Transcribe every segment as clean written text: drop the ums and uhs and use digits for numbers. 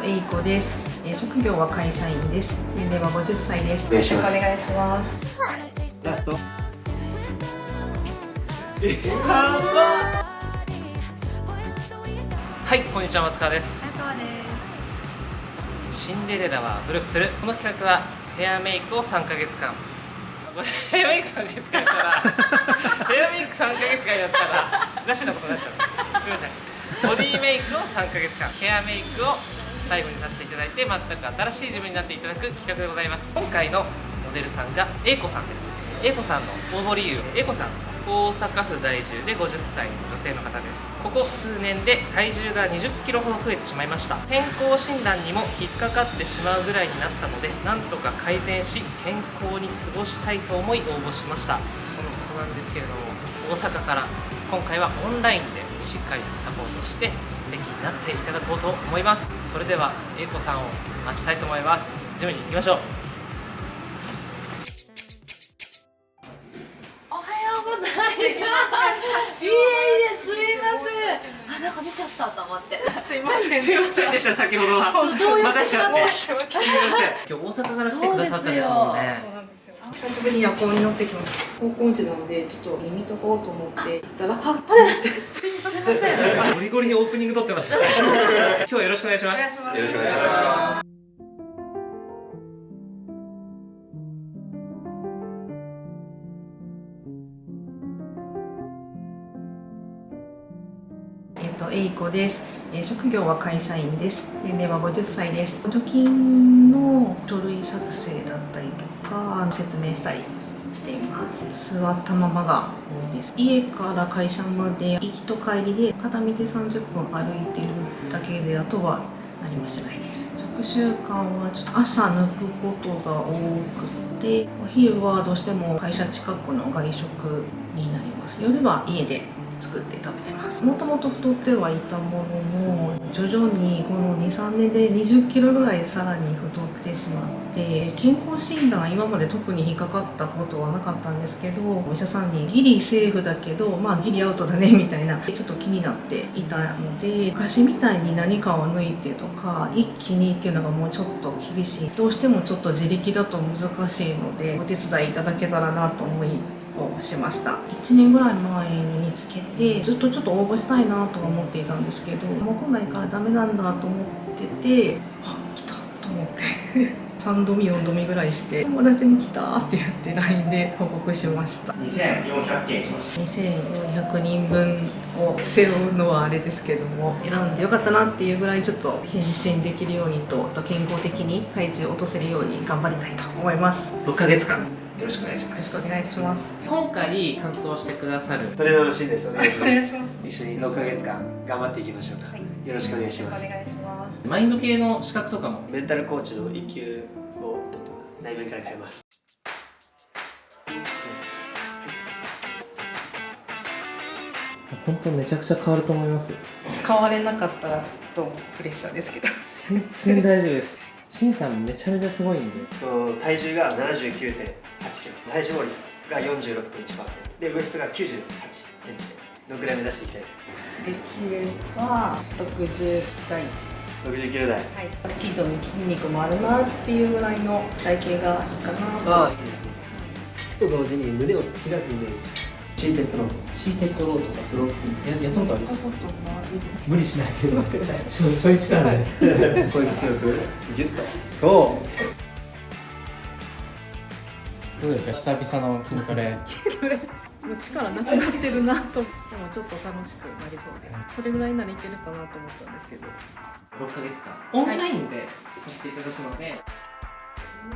えいこです。職業は会社員です。年齢は50歳です。お願いします。よろしくお願いします。ラスト。はい、こんにちは、松川です。シンデレラは努力する。この企画はヘアメイクを3ヶ月間。ヘアメイク3ヶ月間やったらヘアメイク3ヶ月間やったらおかしなことになっちゃう。すみません。ボディメイクを3ヶ月間、ヘアメイクを最後にさせていただいて、全く新しい自分になっていただく企画でございます。今回のモデルさんがA子さんです。A子さんの応募理由、A子さん大阪府在住で50歳の女性の方です。ここ数年で体重が20キロほど増えてしまいました。健康診断にも引っかかってしまうぐらいになったので、なんとか改善し健康に過ごしたいと思い応募しました。このことなんですけれども、大阪から今回はオンラインでしっかりサポートして素敵になっていただこうと思います。それではA子さんを待ちたいと思います。準備に行きましょう。すいません。あ、なんか見ちゃったと思って。すいません。すいませんでした、先ほどは。動揺してしまって。すみません。今日大阪から来てくださったんですもんね。そうなんですよ。久しぶりに夜行に乗ってきました。方向音痴なのでちょっと耳とこうと思って行ったら、あ、すいません。ゴリゴリにオープニング撮ってました。今日はよろしくお願いします。よろしくお願いします。えいこです。職業は会社員です。年齢は50歳です。補助金の書類作成だったりとか説明したりしています。座ったままが多いです。家から会社まで行きと帰りで片道30分歩いてるだけで、あとは何もしてないです。食習慣はちょっと朝抜くことが多くて、お昼はどうしても会社近くの外食になります。夜は家で作って食べてます。もともと太ってはいたものの、徐々にこの 2,3 年で20キロぐらいさらに太ってしまって、健康診断は今まで特に引っかかったことはなかったんですけど、お医者さんにギリセーフだけどギリアウトだねみたいなちょっと気になっていたので、昔みたいに何かを抜いてとか一気にっていうのがもうちょっと厳しい。どうしてもちょっと自力だと難しいので、お手伝いいただけたらなと思いをしました。1年ぐらい前に見つけて、ずっとちょっと応募したいなとは思っていたんですけど、もう来ないからダメなんだと思ってて、あ、来たと思って3度目4度目ぐらいして友達に来たって言って LINE で報告しました。2400件来ました。2400人分を背負うのはあれですけども、選んでよかったなっていうぐらいちょっと変身できるようにと健康的に体重を落とせるように頑張りたいと思います。6ヶ月間よろしくお願いします。よろしくお願いします。今回担当してくださるトレーナーのシンです。お願いしおます。願いします。一緒に6ヶ月間頑張っていきましょうか。はい、よろしくお願いしおます。願いします。マインド系の資格とかも。メンタルコーチの1級を取ってます。内面から変えます。本当めちゃくちゃ変わると思いますよ。変われなかったらとプレッシャーですけど。全然大丈夫です。シンさんめちゃめちゃすごいんで。体重が 79.8 キロ、体脂肪率が 46.1% で、ウエストが98センチで、どのぐらい目指していきたいですか？できれば60代、 60キロ台。はい、筋と筋肉もあるなっていうぐらいの体型がいいかな。ああ、いいですね。と同時に胸を突き出すイメージ。シーテッドロート。シーテッドロートかブロック。やったことある？やったことない。無理しないで。そういう力で。声強くギュッと。そう。どうですか、久々の筋トレ。もう力なくなってるなと。でもちょっと楽しくなりそうです。これぐらいならいけるかなと思ったんですけど。6ヶ月間オンラインでさせていただくので、納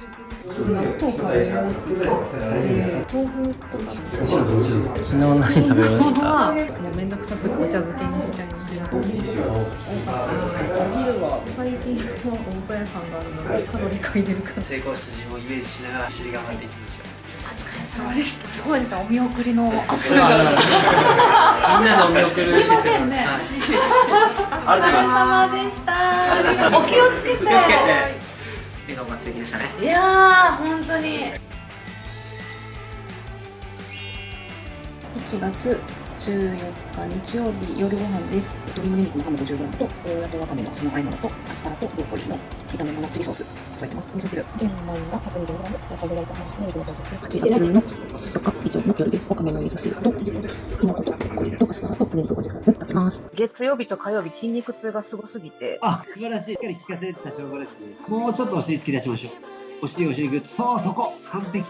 豆から豆腐とか昨日何食べました？もうめんどくさくてお茶漬けにしちゃいました。多かったですね。お昼は最近のお元屋さんがあるのでカロリー嗅いでるから。成功した自分をイメージしながら一緒に頑張っていきましょう。お疲れ様でした。すごいです。お見送りの圧が。みんなでお見送るシステム。すいませんね。はいありがとうございまお疲れ様でした。お気をつけて。笑顔が素敵でしたね。いやー、本当に。 1月14日日曜日夜ご飯です。鶏胸肉のハム 50g とゴーヤとわかめのその和え物とアスパラとブロッコリーの炒め物チリソース添えてます。味噌汁玄米が 120g 野菜で焼いた胸肉のソースです。8月の4日日曜日の夜です。わかめの味噌汁ときのことブロッコリーとアスパラと胸肉 50g 食べます。月曜日と火曜日筋肉痛がすごすぎて、あ、素晴らしい。しっかり効かせてた証拠です。もうちょっとお尻突き出しましょう。お尻グッと。そう、そこ。完璧。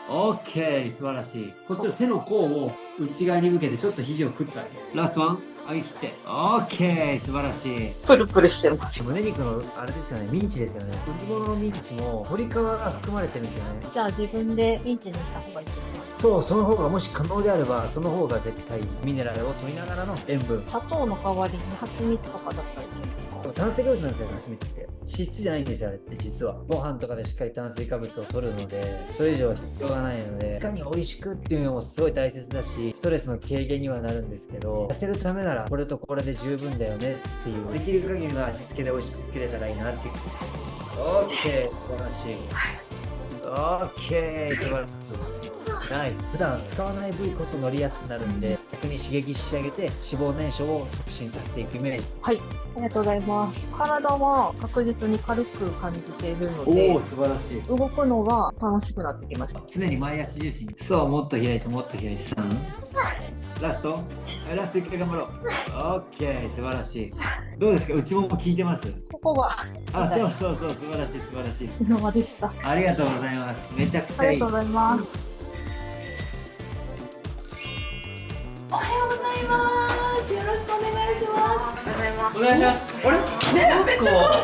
オッケー、素晴らしい。こっちの手の甲を内側に向けてちょっと肘をくってあげる。ラストワン。上げ切って。オッケー、素晴らしい。プルプルしてます。胸肉のあれですよね、ミンチですよね。売り物のミンチも鶏皮が含まれてるんですよね。じゃあ自分でミンチにした方がいいですか？そう、その方がもし可能であれば、その方が絶対ミネラルを取りながらの塩分。砂糖の代わりに蜂蜜とかだったらいいんですか？炭水化物なんですよ、蜂蜜って。脂質じゃないんですよ、あれって実は。ご飯とかでしっかり炭水化物を取るので、それ以上は必要がないので、いかに美味しくっていうのもすごい大切だし、ストレスの軽減にはなるんですけど、痩せるためならこれとこれで十分だよねっていう、できる限りの味付けで美味しく作れたらいいなっていう。オッケー、素晴らしい。オッケー、素晴らしい。ナイス。普段使わない部位こそ乗りやすくなるんで、逆に刺激してあげて脂肪燃焼を促進させていくイメージ。はい、ありがとうございます。体は確実に軽く感じているのおでお、素晴らしい。動くのが楽しくなってきました。常に前足重心。そう、もっと開いて、もっと開いて。3。ラスト。はい、ラスト1回頑張ろう。オッケー、素晴らしい。どうですか、内もも効いてます？ここがあ、そうそうそう、素晴らしい、素晴らしい。今までした。ありがとうございます。めちゃくちゃいい。ありがとうございます。おはようございます。よろしくお願いします。お願いします。あれ？ね、めっちゃ変わり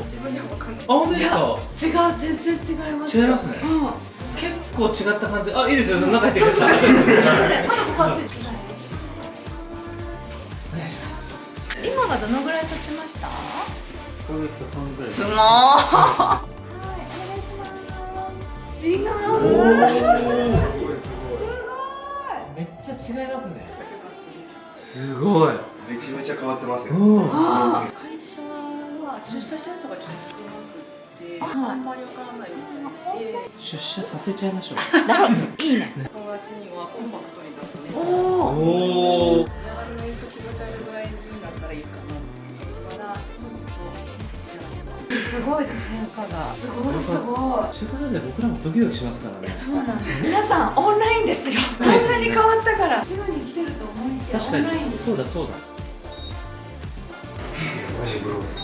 自分でもわかんない。あ、本当ですか？ません。違う、全然違います。違いますね。うん。結構違った感じ。あ、いいですよ。中入ってください。そうですね。まだついてない。お願いします。今がどのぐらい経ちました？1ヶ月半ぐらい。すごーい。はい、お願いします。違う。めっちゃ違いますね。すごい。めちゃめちゃ変わってますよ。あ会社は出社してる人がちょっと少なくて、はいあんまりわからないみたいで、出社させちゃいましょう。いいね。友達にはコンパクトになってね、おお。おお。長年と気持ち悪いぐらいになったらいいかなって、まだちょっとすごいです変化が。すごいすごい。就活生僕らもドキドキしますからね。そうなんです。皆さんオンラインですよ。こんなに変わったから。すぐに来てると思いきや確かに。オンラインです。そうだそうだ。マジブロース。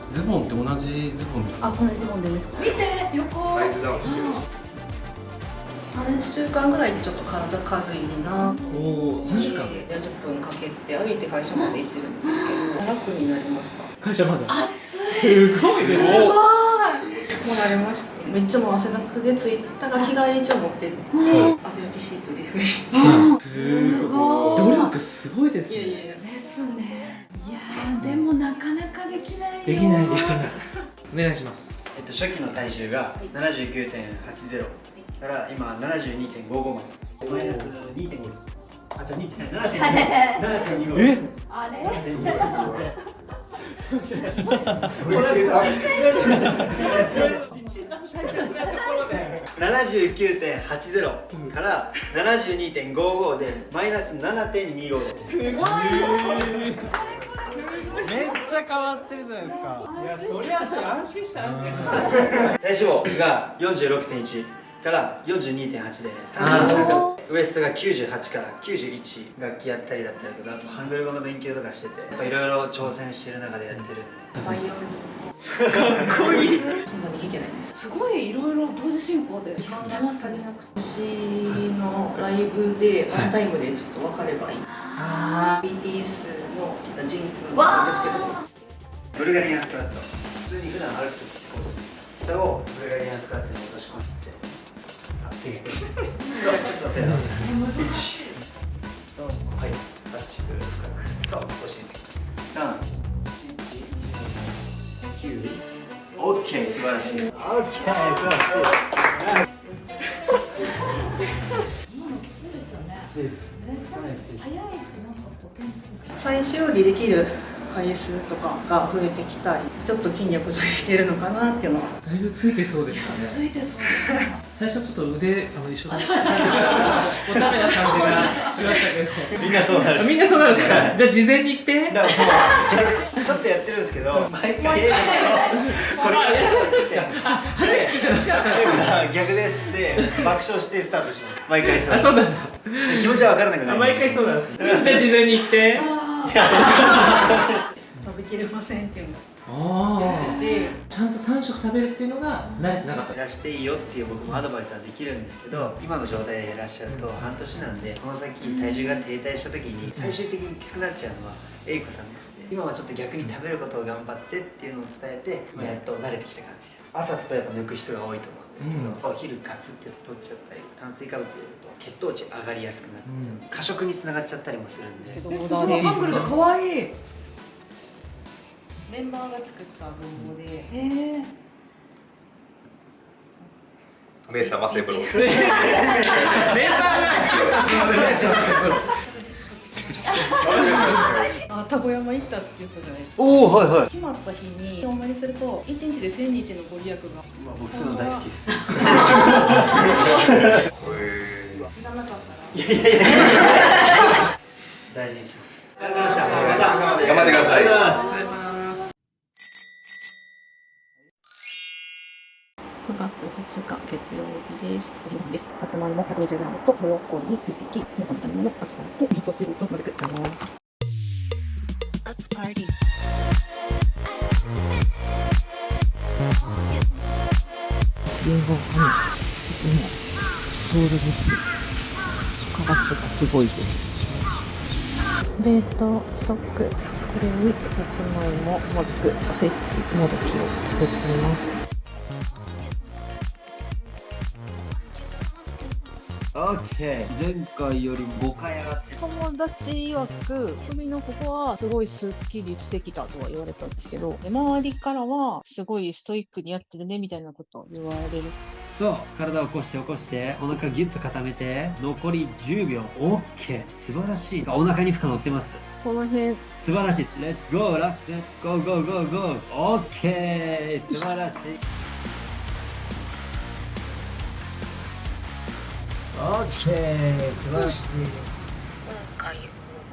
ズボンって同じズボンですか？あ、このズボンでです。見て横。サイズダウンしてる。 3週間ぐらいでちょっと体軽いな。おお、3週間で40分かけて歩いて会社まで行ってるんですけど、楽になりました。会社まで。熱い。すごいです。すごい。もられました。めっちゃもう汗だくで着いたら着替え一応持ってって、汗拭きシートで拭いて。すごい。努力すごいですね。いやいやいや。ですね。いやーでもなかなかできないよ。できないできない。お願いします。初期の体重が 79.80 から今 72.55 までマイナス 2.5 あ、じゃあ 2.7.25 え？あれ？ 79.80 から 72.55 でマイナス 7.25 です。すごい。めっちゃ変わってるじゃないですか。いや、そりゃそう、安心した安心した。体脂肪が 46.1 から 42.8 で33ウエストが98から91楽器やったりだったりとか、あとハングル語の勉強とかしてて、やっぱいろいろ挑戦してる中でやってるんで。バイオリン。かっこいい。そんなに弾けないです。すごいいろいろ同時進行でやってますね。私のライブでワンタイムでちょっと分かればいい。BTS のジン君なんですけど。ブルガリアンスクワット。普通に普段歩くときってこうじゃないですか。それをブルガリアンスクワットに落とし込んで。そう、そう、はい、足深く、そう、お尻3、9、オッケー、素晴らしい。オッケー、素晴らしい。今のきついですよね。きついです。めっちゃ早いし、なんかこうテンポ。最初よりできる回数とかが増えてきたり、ちょっと筋力ついてるのかなっていうのは。だいぶついてそうでしたね。ついてそうでしたね。最初ちょっと腕一緒にお茶目な感じがしましたけど。みんなそうなるみんなそうなるんですか。じゃあ事前に言って。だからもうちょっとやってるんですけど、毎回英語のこれからやってて、初めてじゃなかったんですか。さあ逆ですって爆笑してスタートします。毎回そう。あ、そうなんだ。気持ちは分からなくなる。毎回そうなんですね。じゃあ事前に言って。食べきれませんっていうのああ。で、ちゃんと3食食べるっていうのが慣れてなかった。減らしていいよっていう僕もアドバイスはできるんですけど、今の状態で減らしちゃうと半年なんで、この先体重が停滞した時に最終的にきつくなっちゃうのは英子さんなんで、今はちょっと逆に食べることを頑張ってっていうのを伝えて、やっと慣れてきた感じです。朝例えば抜く人が多いと思うんですけど、お昼ガツって取っちゃったり炭水化物入れると血糖値上がりやすくなっちゃう、過食につながっちゃったりもするんで。すごいハングルで可愛い。メンバーが作った造語で、お姉さんマセブロ。メンバーが作ったつもりですよ。田子山行ったって言ったじゃないですか。おお、はいはい。決まった日にお参りすると1日で1000日のご利益が。僕そういうの大好きです。知らなかったらいやいやいや。大事にします。ありがとうございました。頑張ってください。 9月2日月曜日です。お昼です。さつまいも 120g とブロッコリー、ひじき、きのこの炒め物、アスパラと味噌汁と混ぜています。Let's party。リンゴハム、いつもソウル餅、カラスがすごいです。冷凍ストック、これにさつまいも、もずく、おせち、もどきを作っています。オッケー。前回より5回上がってる。友達曰く首のここはすごいスッキリしてきたとは言われたんですけど、周りからはすごいストイックにやってるねみたいなことを言われる。そう、体を起こしてお腹ギュッと固めて、残り10秒。オッケー、素晴らしい。お腹に負荷乗ってます。この辺素晴らしい。レッツゴー、ラストゴーゴーゴーゴー。オッケー、素晴らしい。オッケー、素晴らしい。今回応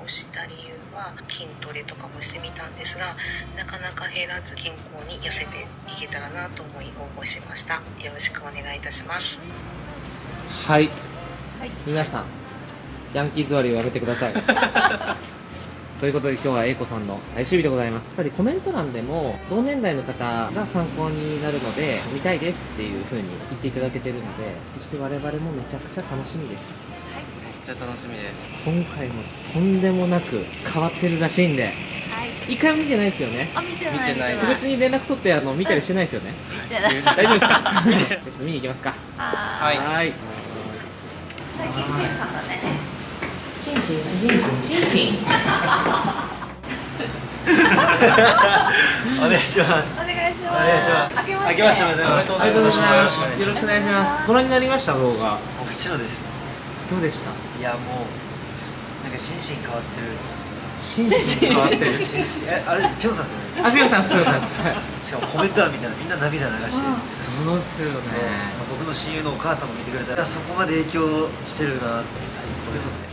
募した理由は筋トレとかもしてみたんですが、なかなか減らず健康に痩せていけたらなと思い応募しました。よろしくお願いいたします。はい。皆さん、ヤンキー座りをやめてください。ということで今日は英子さんの最終日でございます。やっぱりコメント欄でも同年代の方が参考になるので見たいですっていう風に言っていただけてるので、そして我々もめちゃくちゃ楽しみです。めっちゃ楽しみです。今回もとんでもなく変わってるらしいんで、一回も見てないですよね。見てない特別に連絡取って見たりしてないですよね。大丈夫ですか？じゃあちょっと見に行きますか。はい。はい。最近シンさんだね。シンシンシンシンシンシン。お願いします。お願いします。お願いします。明けましておめでとうございます。ありがとうございます。よろしくお願いします。よろしくお願いします。ご覧になりました動画。もちろんです。どうでした？いやもうなんか心身変わってる。心身変わってる。心身あれピョンさんですよね。あ、ピョンさんです、ピョンさんです。はい。しかもコメント欄見たらみんな涙流してる。そうっすよね。僕の親友のお母さんも見てくれたらそこまで影響してるなって最高ですね。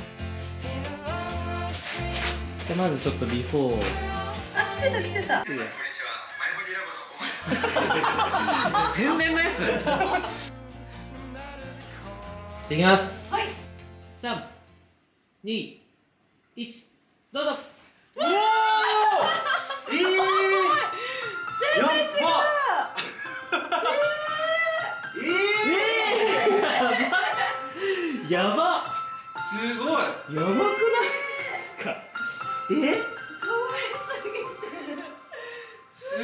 でまずちょっとビフォー。あ、来てた来てた。宣伝のやつ。いきます。はい。3、2、1、どうぞ。やば。すごい。やばくないですか。す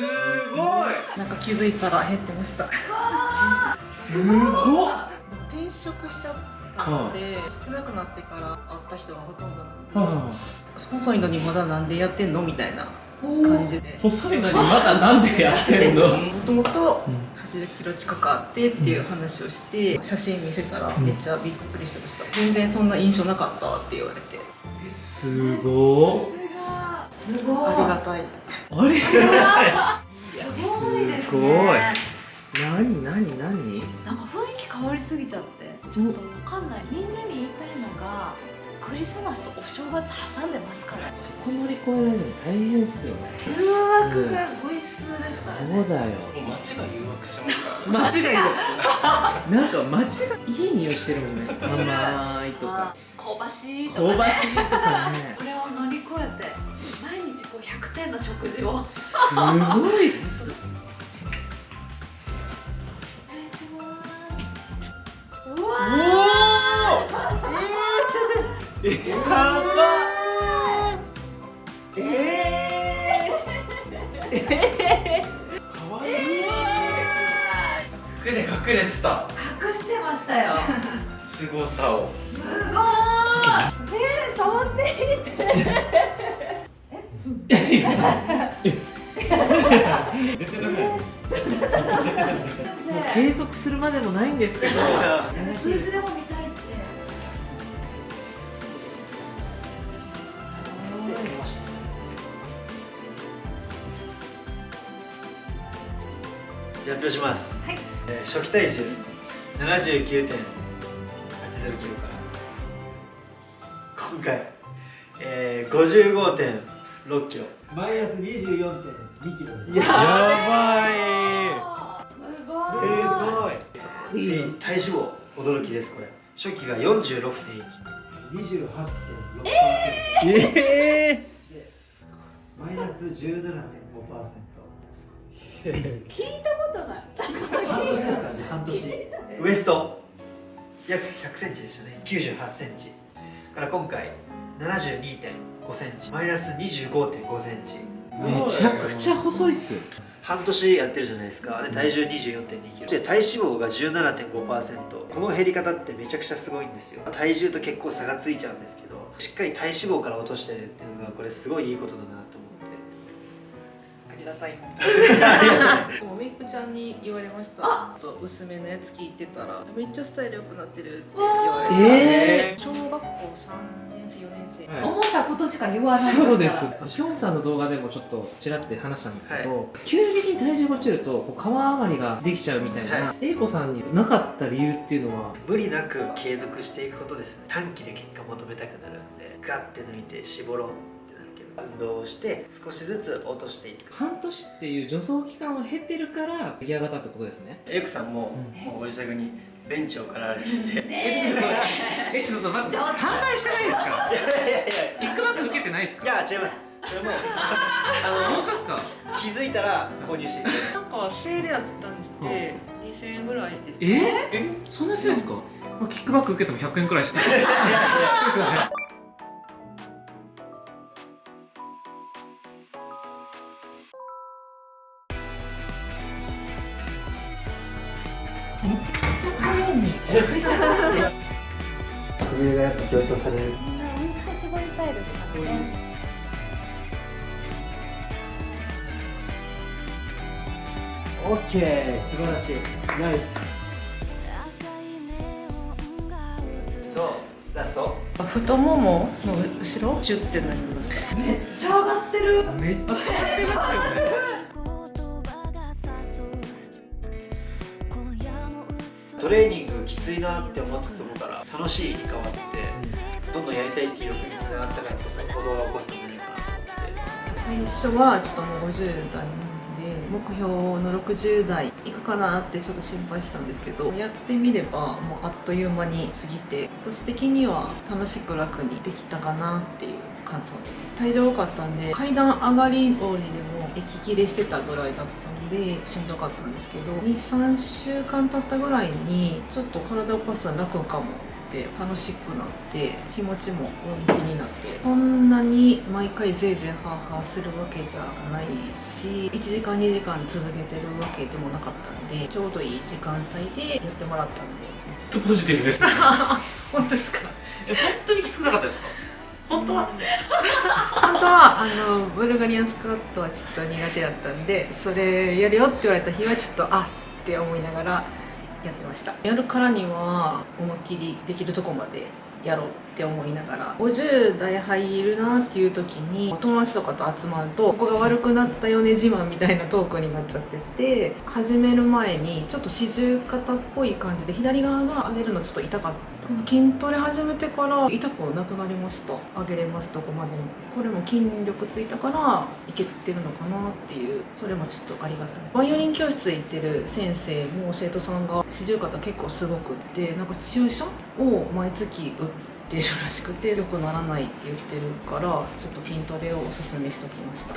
ごい。なんか気づいたら減ってました。すごっ。転職しちゃったので、少なくなってから会った人がほとんど細いのにまだなんでやってんのみたいな感じで、細いのにまだなんでやってんの。もともと80キロ近くあってっていう話をして写真見せたらめっちゃびっくりしてました。全然そんな印象なかったって言われて。すごっ。すごい。ありがたい。あれすごいですごいね。何なんか雰囲気変わりすぎちゃってちょっとわかんない。みんなに言いたいのがクリスマスとお正月挟んでますからそこ乗り越えられるの大変っすよね。誘惑がごい数ですからね。そうだよ。もう街が誘惑してますから街がいいなんか街がいい匂いしてるもんね。甘いとか香ばしいとかね。香ばしいとかね。これを乗り越えて毎日こう100点の食事をすごいっす。お願いします。うわやばかわいい。隠れてた隠してましたよ。凄さを。すごーい。触ってみて。もう計測するまでもないんですけど。数字でも見たいって。じゃあ発表します、はい。初期体重 79.80 キロから今回、55.6 キロマイナス 24.2 キロです。やばい。すごい。次体脂肪驚きです。これ初期が 46.1 28.6%、マイナス 17.5% です聞いたことない。半年ですからね、半年。ウエスト約100センチでしたね。98センチから今回 72.5 センチ、マイナス 25.5 センチ。めちゃくちゃ細いっすよ。半年やってるじゃないですか。で体重 24.2 キロで体脂肪が 17.5%。この減り方ってめちゃくちゃすごいんですよ。体重と結構差がついちゃうんですけど、しっかり体脂肪から落としてるっていうのがこれすごいいいことだなと思って。ありがたい。でもメイクちゃんに言われました。と薄めのやつ聞いてたらめっちゃスタイル良くなってるって言われて。小学校3年生4年生。思ったことしか言わない。そうです。ピョンさんの動画でもちょっとちらって話したんですけど、急激に体重が落ちるとこう皮余りができちゃうみたいな、英子さんになかった理由っていうのは？無理なく継続していくことですね。短期で結果求めたくなるんで、ガッて抜いて絞ろうってなるけど、運動をして少しずつ落としていく。半年っていう助走期間を経てるから出来上がったってことですね。エイクさんも、もうご自宅にベンチを借られてて、ちょっと待って、販売してないですか？キックバック受けてないですか？いや違います。それも本当ですか？気づいたら購入していて、なんかセールやったんで2000円ぐらいでした。そんな安いですか？まあ、キックバック受けても100円くらいしか。上がやっぱ強調される。ウエスト絞りたいですかね。オッケー、素晴らしい、ナイス。そうラスト。太ももの後ろシュッてなりました。めっちゃ上がってる。めっちゃ上がってますよね。トレーニングきついなって思ったところから楽しいに変わって、どんどんやりたいっていう欲につながったからこそ行動が起こすんじゃないかなと思って。最初はちょっともう50代なので目標の60代いくかなってちょっと心配したんですけど、やってみればもうあっという間に過ぎて、私的には楽しく楽にできたかなっていう感想です。体重多かったんで階段上がり下りでも息切れしてたぐらいだったのでしんどかったんですけど、 2,3 週間経ったぐらいにちょっと体を動かすの楽かもって楽しくなって気持ちも本気になって、そんなに毎回ぜいぜいハーハーするわけじゃないし、1時間2時間続けてるわけでもなかったので、ちょうどいい時間帯でやってもらったんで。ちょっとポジティブですね。本当ですか？本当にきつくなかったですか？本当は本当はブルガリアンスクワットはちょっと苦手だったんで、それやるよって言われた日はちょっとって思いながらやってました。やるからには思いっきりできるとこまでやろうっって思いながら、50代入るなっていう時に友達とかと集まるとここが悪くなったよね自慢みたいなトークになっちゃってて、始める前にちょっと四十肩っぽい感じで左側が上げるのちょっと痛かった。筋トレ始めてから痛くなくなりました。上げれます、どこまでも。これも筋力ついたからいけてるのかなっていう、それもちょっとありがたい。バイオリン教室行ってる先生も生徒さんが四十肩結構すごくって、なんか注射を毎月打ってるらしくて良くならないって言ってるから、ちょっと筋トレをおすすめしておきました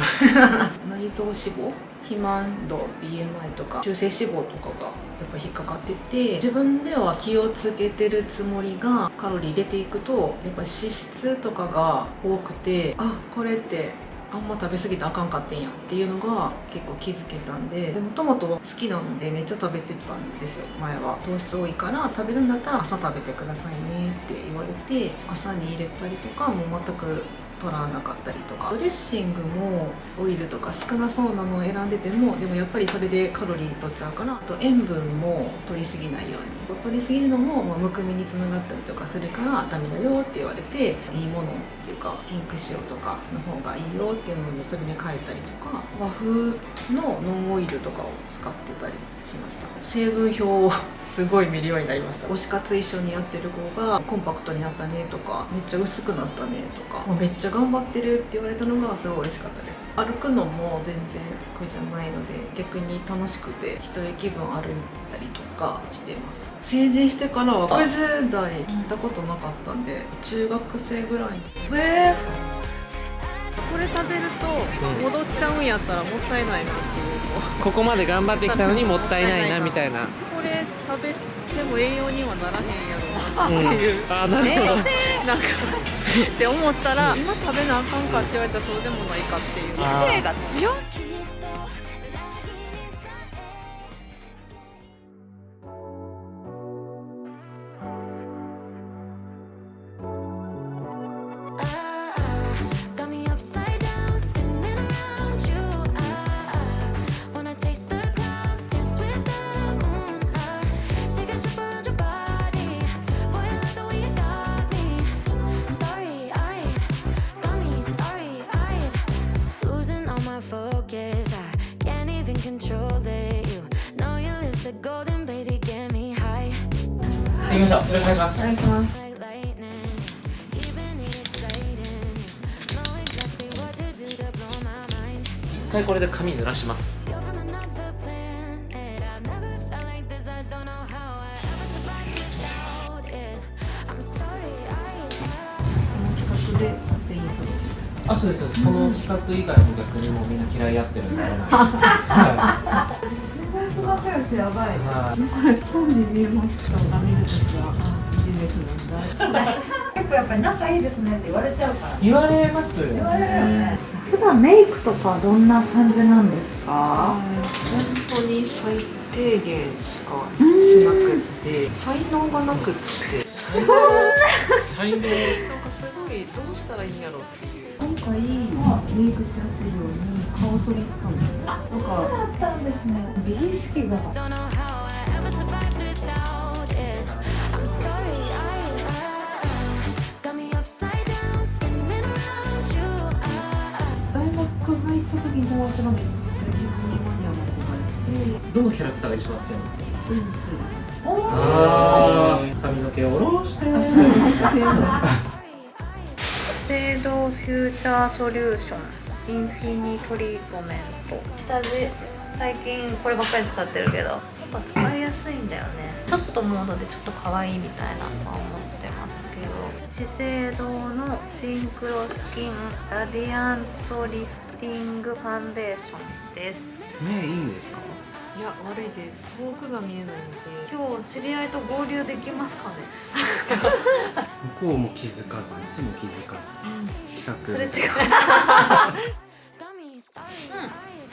内臓脂肪、肥満度、 BMI とか中性脂肪とかがやっぱ引っかかってて、自分では気をつけてるつもりがカロリー入れていくとやっぱ脂質とかが多くて、あ、これってあんま食べ過ぎてあかんかってんやっていうのが結構気づけたんで、もともと好きなのでめっちゃ食べてたんですよ。前は糖質多いから食べるんだったら朝食べてくださいねって言われて、朝に入れたりとかもう全く取らなかったりとか、ドレッシングもオイルとか少なそうなのを選んでても、でもやっぱりそれでカロリー取っちゃうから、あと塩分も取りすぎないように、取りすぎるのもむくみにつながったりとかするからダメだよって言われて、いいものっていうかピンク塩とかの方がいいよっていうのでそれで変えたりとか、和風のノンオイルとかを使ってたりしました。成分表をすごい見るようになりました。推し活一緒にやってる子がコンパクトになったねとか、めっちゃ薄くなったねとか、めっちゃ頑張ってるって言われたのがすごい嬉しかったです。歩くのも全然苦じゃないので、逆に楽しくて一駅分歩いたりとかしてます。成人してからは60代切ったことなかったんで、中学生ぐらいにこれ食べると戻っちゃうんやったらもったいないなっていうここまで頑張ってきたのにもったいないなみたいな。これ食べても栄養にはならへんやろうなっていう、あ、なるほど。なんかって思ったら、今食べなあかんかって言われたらそうでもないかっていう、理性が強い。行きましょう。よろしくお願いします。いただきます。一回これで髪濡らします。あ、そうですそうです。この企画以外も逆にもうみんな嫌いやってるんで。はい。仲良しやばい。はい。これ損に見えますか？が見るときはビジネスなんだ。結構やっぱり仲いいですねって言われちゃうから。言われますよ言われるよね。普段メイクとかどんな感じなんですか？本当に最低限しかしなくって、才能がなくって。才能。なんかすごいどうしたらいいんやろっていう。今回メイクしやすいように顔剃りったんですよ。なんかそうだったんですね。美意識が。大学入った時に友達がめっちゃディズニーマニアの子がいて、どのキャラクターが一番好きなんですか？おああ、髪の毛を下ろして。あ、そうです。資生堂フューチャーソリューションインフィニトリートメント、下地最近こればっかり使ってるけど、やっぱ使いやすいんだよね。ちょっとモードでちょっと可愛いみたいなのは思ってますけど、資生堂のシンクロスキンラディアントリフティングファンデーションです。目いいんですか？いや、悪いです。遠くが見えないので。今日知り合いと合流できますかね？向こうも気づかず、こっちも気づかず、帰宅。それ違う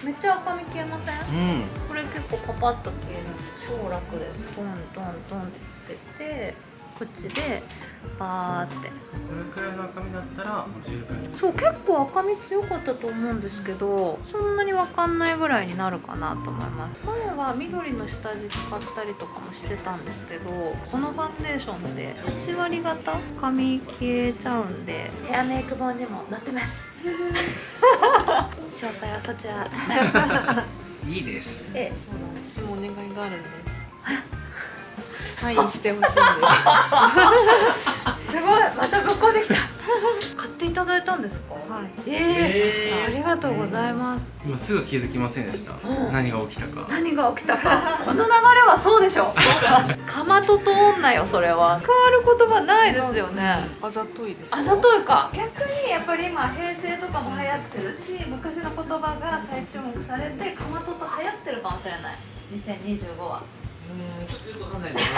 めっちゃ赤み消えません？これ結構パパッと消える。超楽です。トントントンってつけて、口でバーって。これくらいの赤みだったらもう十分。そう、結構赤み強かったと思うんですけど、そんなに分かんないぐらいになるかなと思います。前は緑の下地使ったりとかもしてたんですけど、このファンデーションで8割方赤み消えちゃうんで、ヘアメイク本にも載ってます詳細はそちらいいです。私もお願いがあるんです。サインしてほしいんです。すごい、またぶっこんできた買っていただいたんですか？はい。ありがとうございます。今すぐ気づきませんでした。何が起きたか。何が起きたか。この流れはそうでしょ。かまとと女よ、それは。変わる言葉ないですよね。あざといです。あざといか。逆にやっぱり今平成とかも流行ってるし、昔の言葉が再注目されてかまとと流行ってるかもしれない。2025は。ちょっとよくわかんないです。首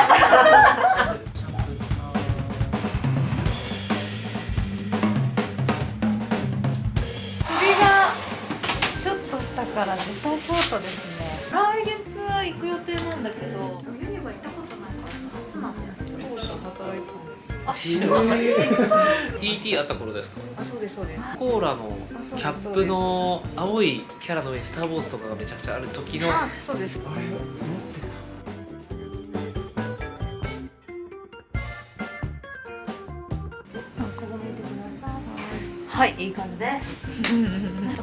がシュッとしたから絶対ショートですね。来月は行く予定なんだけど、ユニバ行ったことないから初なんだよね。当初働いてたんですよ。あ、すごい。ET あった頃ですか？あ、そうですそうです。コーラのキャップの青いキャラの上にスター・ウォーズとかがめちゃくちゃある時の。あ、そうです。あれ持ってた。はい、いい感じです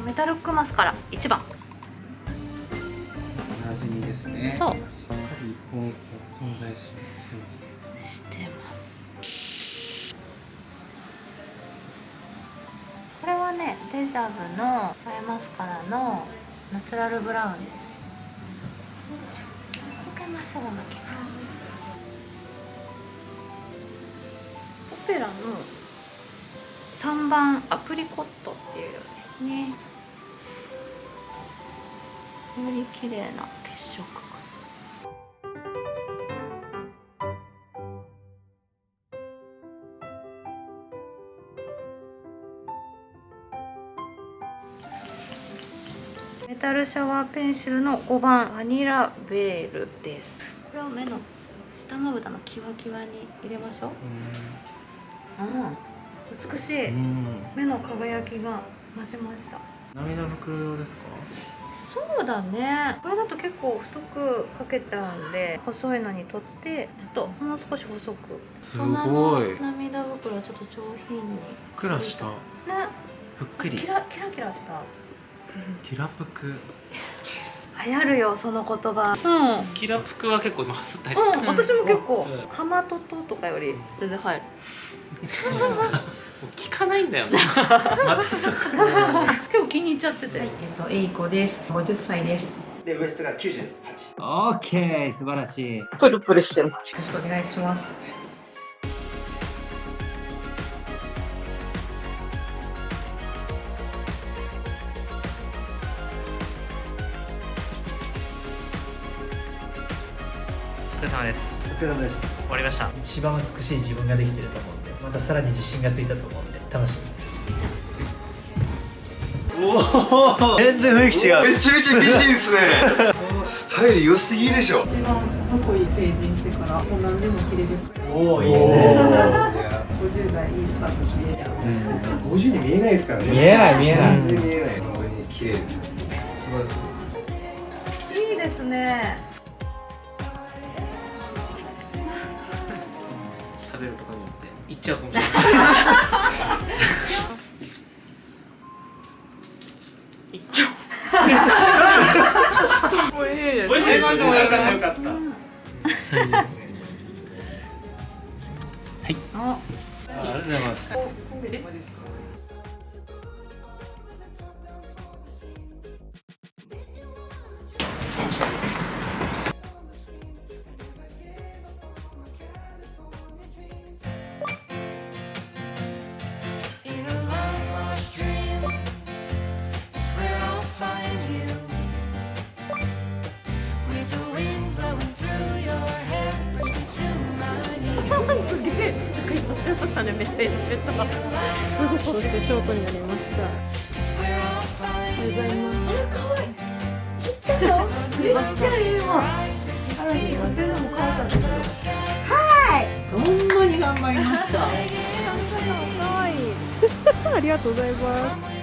メタルックマスカラ1番。おなじみですね。そう、しっかり一本存在してますね。してます。これはね、デジャブのアイマスカラのナチュラルブラウンです。もう一回まっすぐ向きます。オペラの3番アプリコットっていう色ですね。より綺麗な血色感。メタルシャワーペンシルの5番バニラベールです。これを目の下まぶたのキワキワに入れましょう。美しい。目の輝きが増しました。涙袋ですか？そうだね。これだと結構太くかけちゃうんで、細いのにとってちょっともう少し細く。すごい。大人の涙袋はちょっと上品に。ふっくらした。ね。ぷっくり。キラキラキラした。キラぷく。流行るよその言葉。キラプクは結構今スッと入って私も結構かまとととかより全然入る。聞かないんだよね。またそこ。結構気に入っちゃってて。エイコです。50歳です。でウエストが98。オッケー、素晴らしい。プルプルしてる。よろしくお願いします。お疲れ様です。お疲れ様です。終わりました。一番美しい自分ができてると思うんで、またさらに自信がついたと思うんで楽しみ。おお、全然雰囲気違う。めちゃめちゃ美人っすね。スタイル良すぎでしょ。一番細い成人してからもう何でも着れる。おお、いいですね。50代いいスタート切れる。50に見えないですからね。見えない見えない。全然見えない。本当に綺麗です。素晴らしいです。いいですね。食べることによっていっちゃうかもしれない。おいしい。よかったよかった。はい。ありがとうございます。今月までですか。すげえ。今セロさんでメッセージくれた。すぐフォローしてショートになりました。おはようございます。あれ可愛い。切ったの？めっちゃいいわ。あら、今全部も可愛かったけど。はい。ほんまに頑張りました。かわいいありがとうございます。